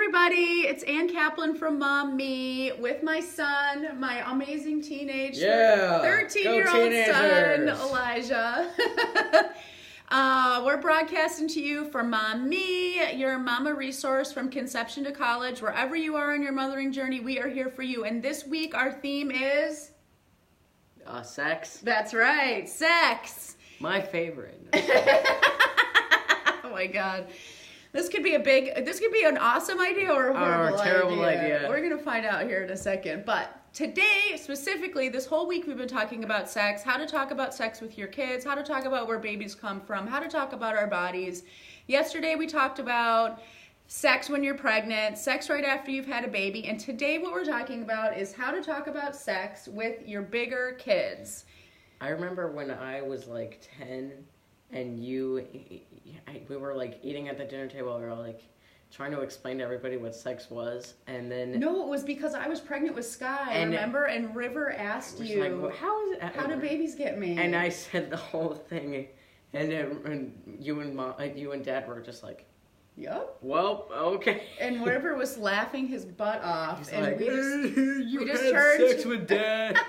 everybody. It's Ann Kaplan from Mom Me with my son, my amazing teenage 13-year-old son, Elijah. We're broadcasting to you from Mom Me, your mama resource from conception to college. Wherever you are on your mothering journey, we are here for you. And this week our theme is... sex. That's right, sex. My favorite. Oh my God. This could be an awesome idea or a horrible terrible idea. We're going to find out here in a second. But today, specifically, this whole week we've been talking about sex, how to talk about sex with your kids, how to talk about where babies come from, how to talk about our bodies. Yesterday we talked about sex when you're pregnant, sex right after you've had a baby. And today what we're talking about is how to talk about sex with your bigger kids. I remember when I was like 10 and we were like eating at the dinner table, we were like trying to explain to everybody what sex was, and then... No, it was because I was pregnant with Sky, remember? And River asked you, like, well, how do babies get made? And I said the whole thing, and then you and Dad were just like... Yep. Well, okay. And River was laughing his butt off. He's and like, we just had sex with Dad.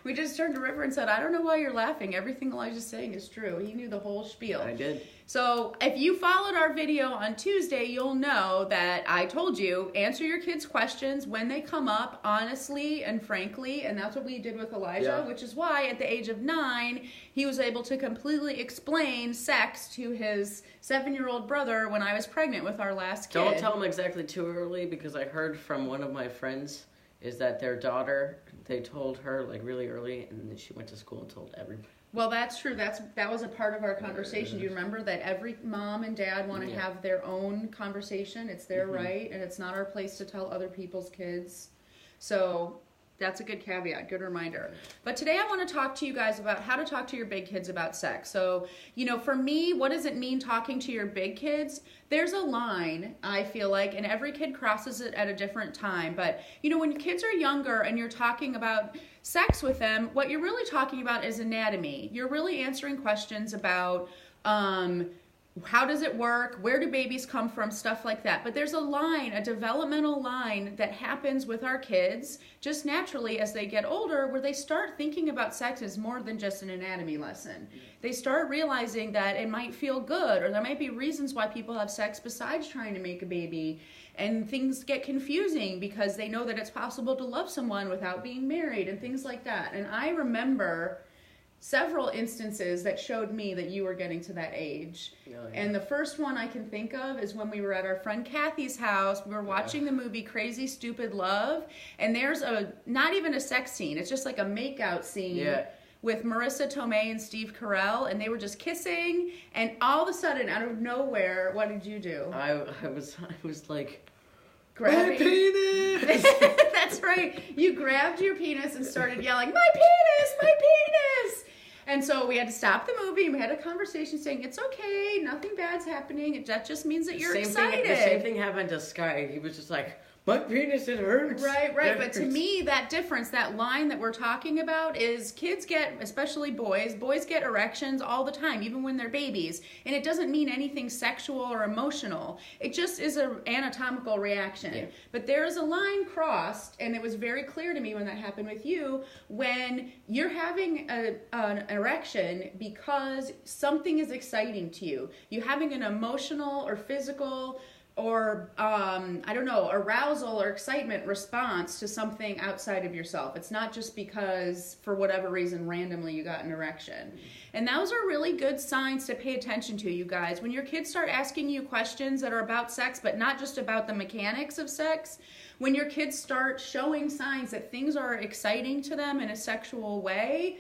We just turned to River and said, I don't know why you're laughing. Everything Elijah's saying is true. He knew the whole spiel. I did. So if you followed our video on Tuesday, you'll know that I told you, answer your kids' questions when they come up, honestly and frankly. And that's what we did with Elijah, which is why at the age of 9, he was able to completely explain sex to his 7-year-old brother when I was pregnant with our last kid. Don't tell him exactly too early, because I heard from one of my friends is that their daughter, they told her like really early, and then she went to school and told everybody. Well, that's true. That was a part of our conversation. Do you remember that every mom and dad want to have their own conversation? It's their right, and it's not our place to tell other people's kids. So that's a good caveat, good reminder. But today I want to talk to you guys about how to talk to your big kids about sex. So, for me, what does it mean talking to your big kids? There's a line, I feel like, and every kid crosses it at a different time. But, when kids are younger and you're talking about sex with them, what you're really talking about is anatomy. You're really answering questions about how does it work? Where do babies come from? Stuff like that. But there's a line, a developmental line that happens with our kids just naturally as they get older, where they start thinking about sex as more than just an anatomy lesson. They start realizing that it might feel good, or there might be reasons why people have sex besides trying to make a baby. And things get confusing because they know that it's possible to love someone without being married and things like that. And I remember several instances that showed me that you were getting to that age. Oh, yeah. And the first one I can think of is when we were at our friend Kathy's house. We were watching the movie Crazy Stupid Love, and there's not even a sex scene. It's just like a makeout scene with Marissa Tomei and Steve Carell, and they were just kissing, and all of a sudden, out of nowhere, what did you do? I was like... Grabbing. My penis! That's right. You grabbed your penis and started yelling, my penis, my penis! And so we had to stop the movie, and we had a conversation saying, it's okay, nothing bad's happening. That just means that you're excited. The same thing happened to Sky. He was just like, my penis, it hurts. Right. But to me, that difference, that line that we're talking about is kids get, especially boys get erections all the time, even when they're babies. And it doesn't mean anything sexual or emotional. It just is an anatomical reaction. Yeah. But there is a line crossed, and it was very clear to me when that happened with you, when you're having an erection because something is exciting to you. You're having an emotional or physical or, arousal or excitement response to something outside of yourself. It's not just because, for whatever reason, randomly you got an erection. And those are really good signs to pay attention to, you guys. When your kids start asking you questions that are about sex, but not just about the mechanics of sex, when your kids start showing signs that things are exciting to them in a sexual way,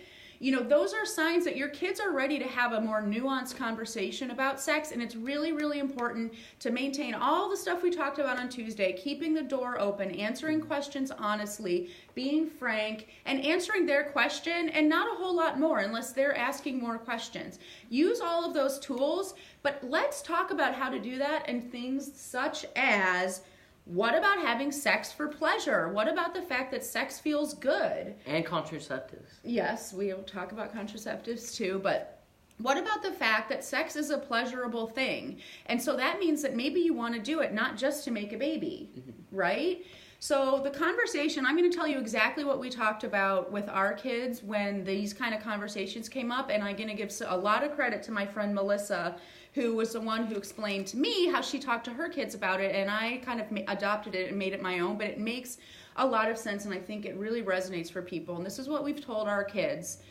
those are signs that your kids are ready to have a more nuanced conversation about sex, and it's really, really important to maintain all the stuff we talked about on Tuesday, keeping the door open, answering questions honestly, being frank, and answering their question, and not a whole lot more unless they're asking more questions. Use all of those tools, but let's talk about how to do that and things such as, what about having sex for pleasure? What about the fact that sex feels good? And contraceptives. Yes, we'll talk about contraceptives too, but What about the fact that sex is a pleasurable thing? And so that means that maybe you want to do it not just to make a baby, right? So the conversation, I'm going to tell you exactly what we talked about with our kids when these kind of conversations came up, and I'm going to give a lot of credit to my friend Melissa, who was the one who explained to me how she talked to her kids about it, and I kind of adopted it and made it my own, but it makes a lot of sense, and I think it really resonates for people. And this is what we've told our kids.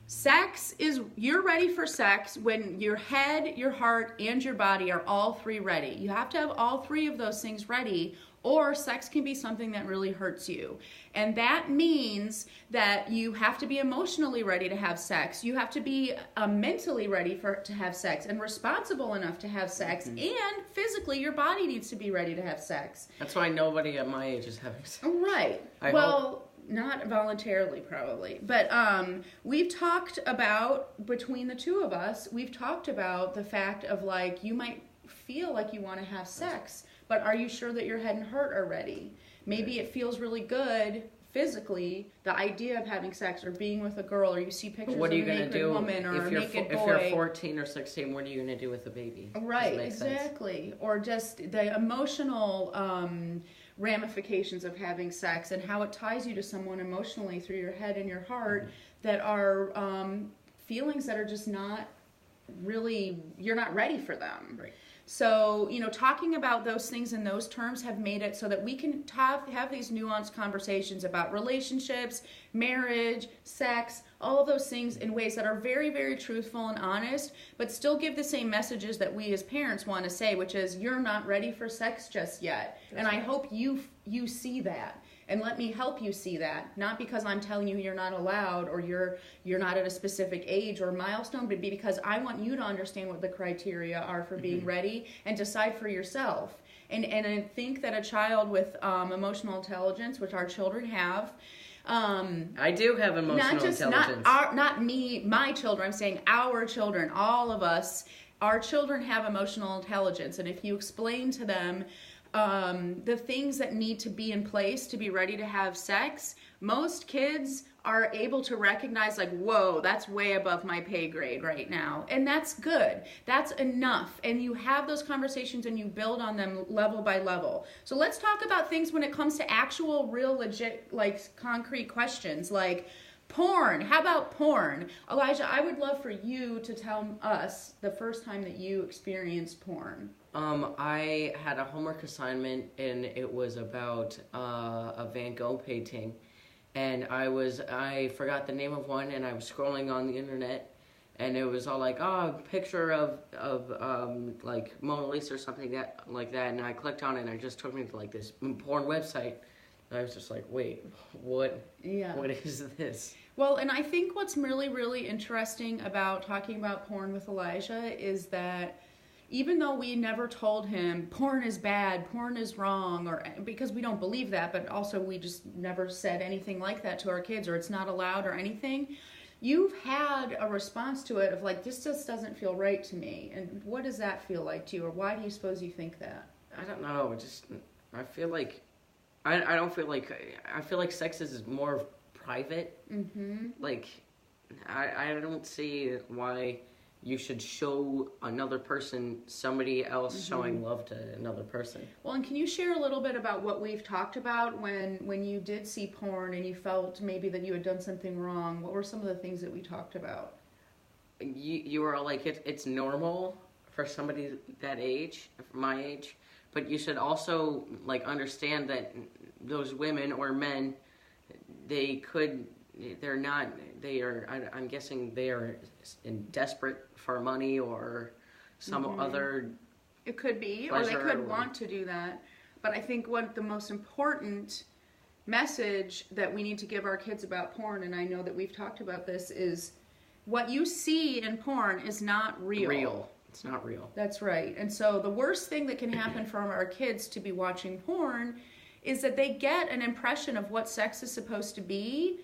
Sex is, you're ready for sex when your head, your heart, and your body are all three ready. You have to have all three of those things ready, or sex can be something that really hurts you. And that means that you have to be emotionally ready to have sex. You have to be mentally ready to have sex and responsible enough to have sex. And physically, your body needs to be ready to have sex. That's why nobody at my age is having sex. Right. I hope. Not voluntarily, probably. But we've talked about, between the two of us, we've talked about the fact of, like, you might feel like you want to have sex, but are you sure that your head and heart are ready? Maybe it feels really good physically, the idea of having sex or being with a girl, or you see pictures of a naked woman or a naked boy. If you're 14 or 16, what are you going to do with a baby? Right, exactly. Sense. Or just the emotional ramifications of having sex and how it ties you to someone emotionally through your head and your heart that are feelings that are just not really, you're not ready for them. Right. So, talking about those things in those terms have made it so that we can have these nuanced conversations about relationships, marriage, sex, all of those things in ways that are very, very truthful and honest, but still give the same messages that we as parents want to say, which is, you're not ready for sex just yet. And I hope you see that. And let me help you see that, not because I'm telling you you're not allowed or you're not at a specific age or milestone, but because I want you to understand what the criteria are for being ready and decide for yourself. And I think that a child with emotional intelligence, which our children have, I do have emotional intelligence. Not me, my children. I'm saying our children, all of us. Our children have emotional intelligence, and if you explain to them the things that need to be in place to be ready to have sex, most kids are able to recognize, like, whoa, that's way above my pay grade right now. And that's good. That's enough. And you have those conversations and you build on them level by level. So let's talk about things when it comes to actual, real, legit, like, concrete questions, like porn. How about porn? Elijah, I would love for you to tell us the first time that you experienced porn. I had a homework assignment, and it was about a Van Gogh painting, and I forgot the name of one, and I was scrolling on the internet, and it was all like, a picture of like Mona Lisa or something like that, and I clicked on it, and it just took me to like this porn website. And I was just like, wait, what? Yeah. What is this? Well, and I think what's really, really interesting about talking about porn with Elijah is that even though we never told him porn is bad, porn is wrong, or because we don't believe that, but also we just never said anything like that to our kids, or it's not allowed or anything, you've had a response to it of like, this just doesn't feel right to me. And what does that feel like to you, or why do you suppose you think that? I don't know. I feel like, I feel like sex is more private. Mm-hmm. Like, I don't see why you should show another person somebody else showing love to another person. Well, and can you share a little bit about what we've talked about when you did see porn and you felt maybe that you had done something wrong? What were some of the things that we talked about? You were like, it's normal for somebody that age, my age, but you should also like understand that those women or men, I'm guessing they are desperate for money or some other. It could be, or they could want to do that. But I think what the most important message that we need to give our kids about porn, and I know that we've talked about this, is what you see in porn is not real. It's not real. That's right. And so the worst thing that can happen for our kids to be watching porn is that they get an impression of what sex is supposed to be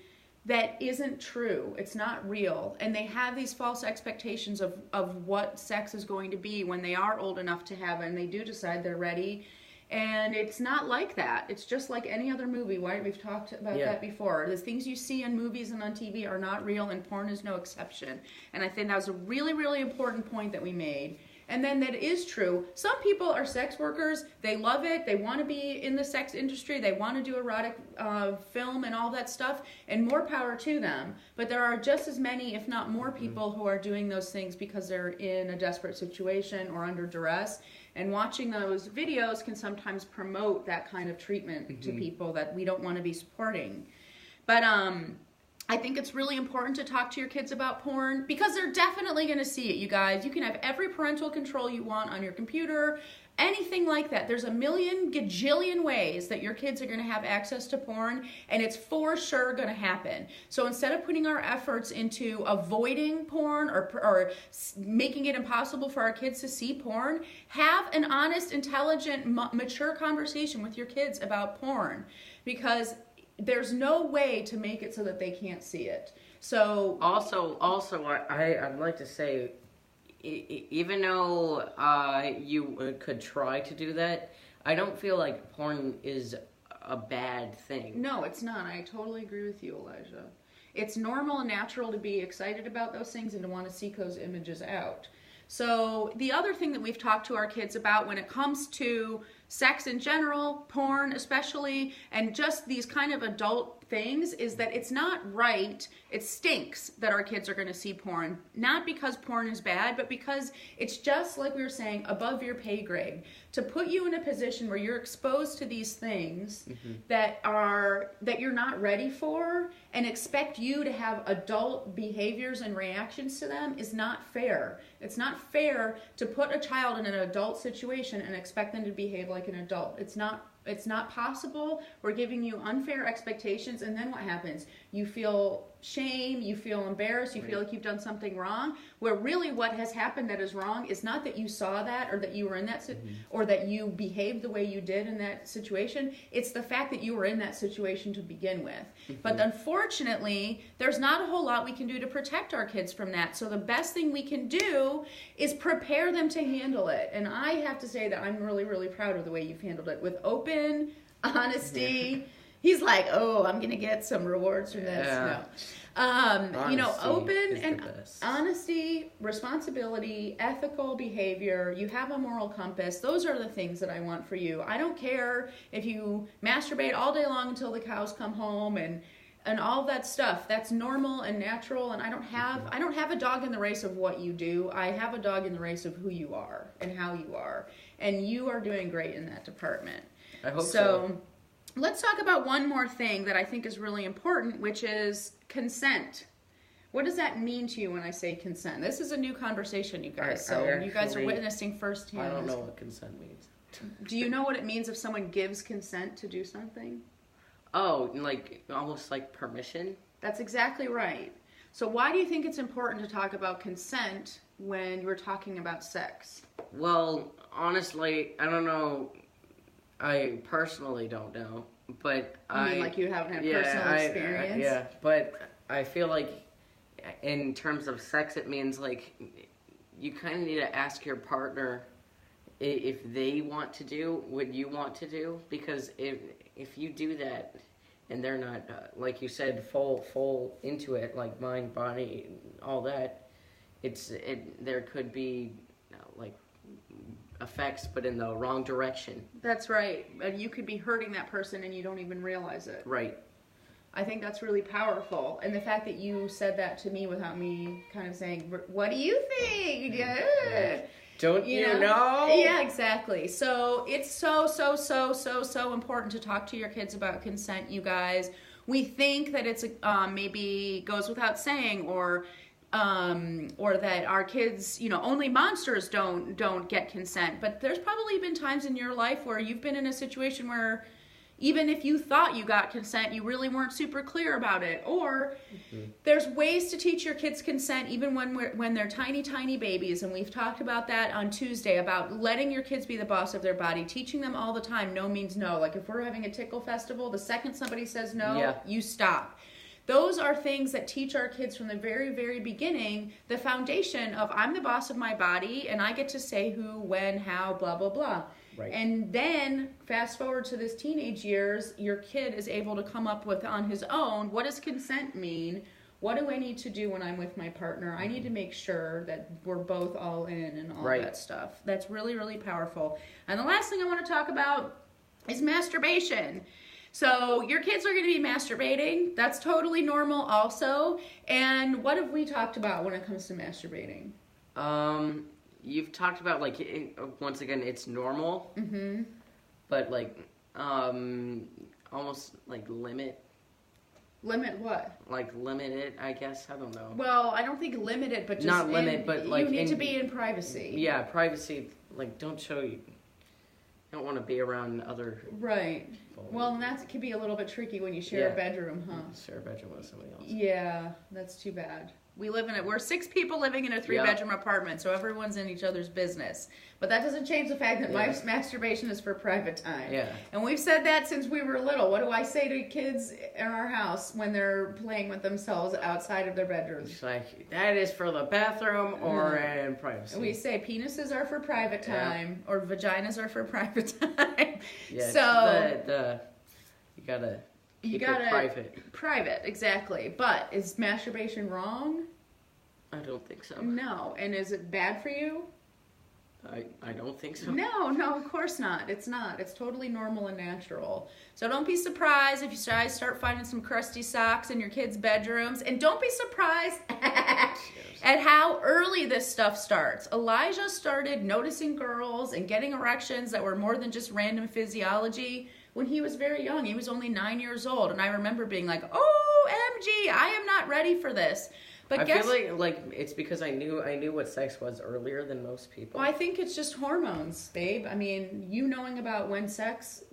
that isn't true. It's not real. And they have these false expectations of what sex is going to be when they are old enough to have it, and they do decide they're ready. And it's not like that. It's just like any other movie, right? We've talked about that before. The things you see in movies and on TV are not real, and porn is no exception. And I think that was a really, really important point that we made. And then that is true. Some people are sex workers. They love it. They want to be in the sex industry. They want to do erotic film and all that stuff. And more power to them. But there are just as many, if not more people who are doing those things because they're in a desperate situation or under duress. And watching those videos can sometimes promote that kind of treatment to people that we don't want to be supporting. But I think it's really important to talk to your kids about porn because they're definitely going to see it, you guys. You can have every parental control you want on your computer, anything like that. There's a million gajillion ways that your kids are going to have access to porn, and it's for sure going to happen. So instead of putting our efforts into avoiding porn or making it impossible for our kids to see porn, have an honest, intelligent, mature conversation with your kids about porn, because there's no way to make it so that they can't see it. So also, I'd like to say, even though you could try to do that, I don't feel like porn is a bad thing. No, it's not. I totally agree with you, Elijah. It's normal and natural to be excited about those things and to want to seek those images out. So the other thing that we've talked to our kids about when it comes to sex in general, porn especially, and just these kind of adult things is that it's not right. It stinks that our kids are going to see porn. Not because porn is bad, but because it's just, like we were saying, above your pay grade. To put you in a position where you're exposed to these things that you're not ready for and expect you to have adult behaviors and reactions to them is not fair. It's not fair to put a child in an adult situation and expect them to behave like an adult. It's not possible. We're giving you unfair expectations, and then what happens? You feel shame, you feel embarrassed, you feel like you've done something wrong, where really what has happened that is wrong is not that you saw that or that you were in that or that you behaved the way you did in that situation. It's the fact that you were in that situation to begin with. But unfortunately, there's not a whole lot we can do to protect our kids from that. So the best thing we can do is prepare them to handle it. And I have to say that I'm really, really proud of the way you've handled it with open honesty. He's like, oh, I'm going to get some rewards from this. No. Open and honesty, responsibility, ethical behavior. You have a moral compass. Those are the things that I want for you. I don't care if you masturbate all day long until the cows come home and all that stuff. That's normal and natural, and I don't have a dog in the race of what you do. I have a dog in the race of who you are and how you are. And you are doing great in that department. I hope so. Let's talk about one more thing that I think is really important, which is consent. What does that mean to you when I say consent? This is a new conversation, you guys. You guys are witnessing firsthand. I don't know what consent means. Do you know what it means if someone gives consent to do something? Oh, like almost like permission? That's exactly right. So why do you think it's important to talk about consent when you're talking about sex? Well, honestly, I don't know. I personally don't know, but like you haven't had personal experience? But I feel like in terms of sex, it means like you kind of need to ask your partner if they want to do what you want to do, because if you do that and they're not, like you said, full into it, like mind, body, all that, there could be like effects, but in the wrong direction. That's right. And you could be hurting that person and you don't even realize it. Right. I think that's really powerful. And the fact that you said that to me without me kind of saying, what do you think? Don't you know? Yeah, exactly. So it's so important to talk to your kids about consent, you guys. We think that it's maybe goes without saying, or that our kids, only monsters don't get consent. But there's probably been times in your life where you've been in a situation where even if you thought you got consent, you really weren't super clear about it. Or there's ways to teach your kids consent even when they're tiny, tiny babies. And we've talked about that on Tuesday, about letting your kids be the boss of their body, teaching them all the time no means no. Like if we're having a tickle festival, the second somebody says no, you stop. Those are things that teach our kids from the very, very beginning the foundation of I'm the boss of my body and I get to say who, when, how, blah, blah, blah. Right. And then fast forward to this teenage years, your kid is able to come up with on his own, what does consent mean? What do I need to do when I'm with my partner? I need to make sure that we're both all in and all that stuff. That's really, really powerful. And the last thing I want to talk about is masturbation. So your kids are going to be masturbating. That's totally normal also. And what have we talked about when it comes to masturbating? You've talked about, like, once again, it's normal. Mm-hmm. But, like, almost, like, limit. Limit what? Like, limit it, I guess. I don't know. Well, I don't think limit it, but just... Not limit, but, like... You need to be in privacy. Yeah, privacy. Like, don't show you... You don't want to be around other... Right. Well, and that can be a little bit tricky when you share a bedroom, huh? Share a bedroom with somebody else. Yeah, that's too bad. We're 6 people living in a 3-bedroom apartment, so everyone's in each other's business. But that doesn't change the fact that my masturbation is for private time. Yeah. And we've said that since we were little. What do I say to kids in our house when they're playing with themselves outside of their bedrooms? It's like, that is for the bathroom or in privacy. We say penises are for private time or vaginas are for private time. Yeah, so you gotta keep it private. Private, exactly. But is masturbation wrong? I don't think so. No. And is it bad for you? I don't think so. No, of course not. It's not. It's totally normal and natural. So don't be surprised if you guys start finding some crusty socks in your kids' bedrooms. And don't be surprised at how early this stuff starts. Elijah started noticing girls and getting erections that were more than just random physiology when he was very young. He was only 9 years old. And I remember being like, OMG, I am not ready for this. But I feel like it's because I knew what sex was earlier than most people. Well, I think it's just hormones, babe. I mean, you knowing about sex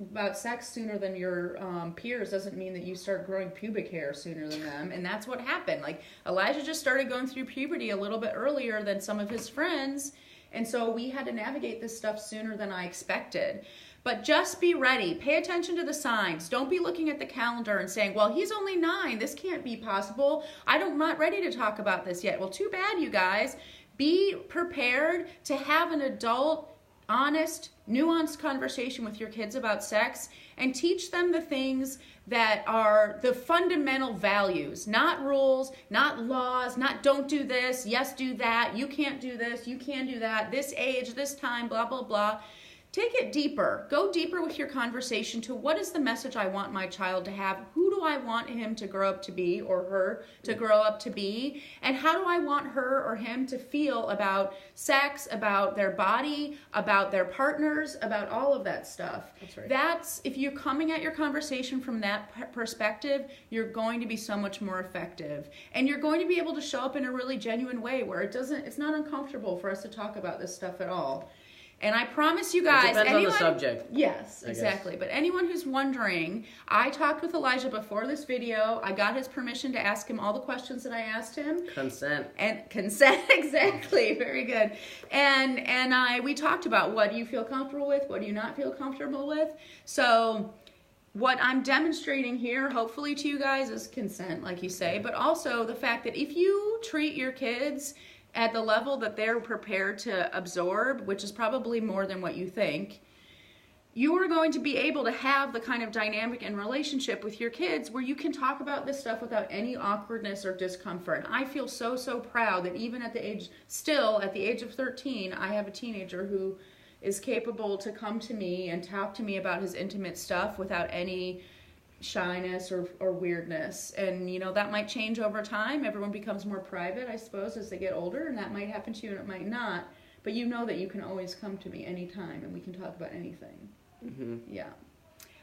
sooner than your peers doesn't mean that you start growing pubic hair sooner than them. And that's what happened. Like, Elijah just started going through puberty a little bit earlier than some of his friends. And so we had to navigate this stuff sooner than I expected. But just be ready. Pay attention to the signs. Don't be looking at the calendar and saying, well, he's only 9. This can't be possible. I'm not ready to talk about this yet. Well, too bad, you guys. Be prepared to have an adult, honest, nuanced conversation with your kids about sex and teach them the things that are the fundamental values, not rules, not laws, not don't do this, yes, do that, you can't do this, you can do that, this age, this time, blah, blah, blah. Take it deeper. Go deeper with your conversation to what is the message I want my child to have? Who do I want him to grow up to be or her to grow up to be? And how do I want her or him to feel about sex, about their body, about their partners, about all of that stuff? That's right. If you're coming at your conversation from that perspective, you're going to be so much more effective. And you're going to be able to show up in a really genuine way where it's not uncomfortable for us to talk about this stuff at all. And I promise you guys... It depends on the subject. Yes, exactly. But anyone who's wondering, I talked with Elijah before this video. I got his permission to ask him all the questions that I asked him. Consent. And consent, exactly. Very good. And we talked about what do you feel comfortable with, what do you not feel comfortable with. So what I'm demonstrating here, hopefully to you guys, is consent, like you say. But also the fact that if you treat your kids at the level that they're prepared to absorb, which is probably more than what you think, you are going to be able to have the kind of dynamic and relationship with your kids where you can talk about this stuff without any awkwardness or discomfort. And I feel so, so proud that even at the age of 13, I have a teenager who is capable to come to me and talk to me about his intimate stuff without any shyness or weirdness. And that might change over time. Everyone becomes more private, I suppose, as they get older, and that might happen to you and it might not, but you know that you can always come to me anytime and we can talk about anything. Yeah,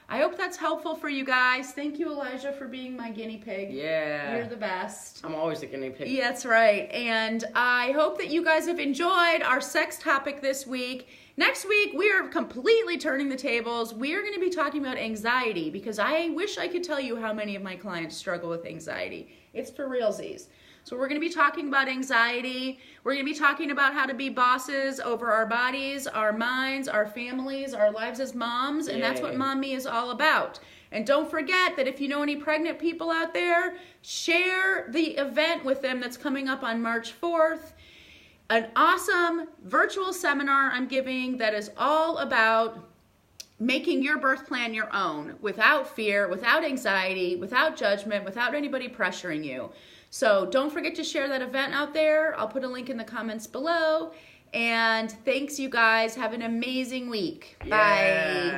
I hope that's helpful for you guys. Thank you, Elijah, for being my guinea pig. Yeah, you're the best. I'm always a guinea pig. Yeah, that's right. And I hope that you guys have enjoyed our sex topic this week. Next week, we are completely turning the tables. We are going to be talking about anxiety because I wish I could tell you how many of my clients struggle with anxiety. It's for realsies. So we're going to be talking about anxiety. We're going to be talking about how to be bosses over our bodies, our minds, our families, our lives as moms, and that's what Mom Me is all about. And don't forget that if you know any pregnant people out there, share the event with them that's coming up on March 4th. An awesome virtual seminar I'm giving that is all about making your birth plan your own, without fear, without anxiety, without judgment, without anybody pressuring you. So don't forget to share that event out there. I'll put a link in the comments below. And thanks, you guys. Have an amazing week. Yeah. Bye.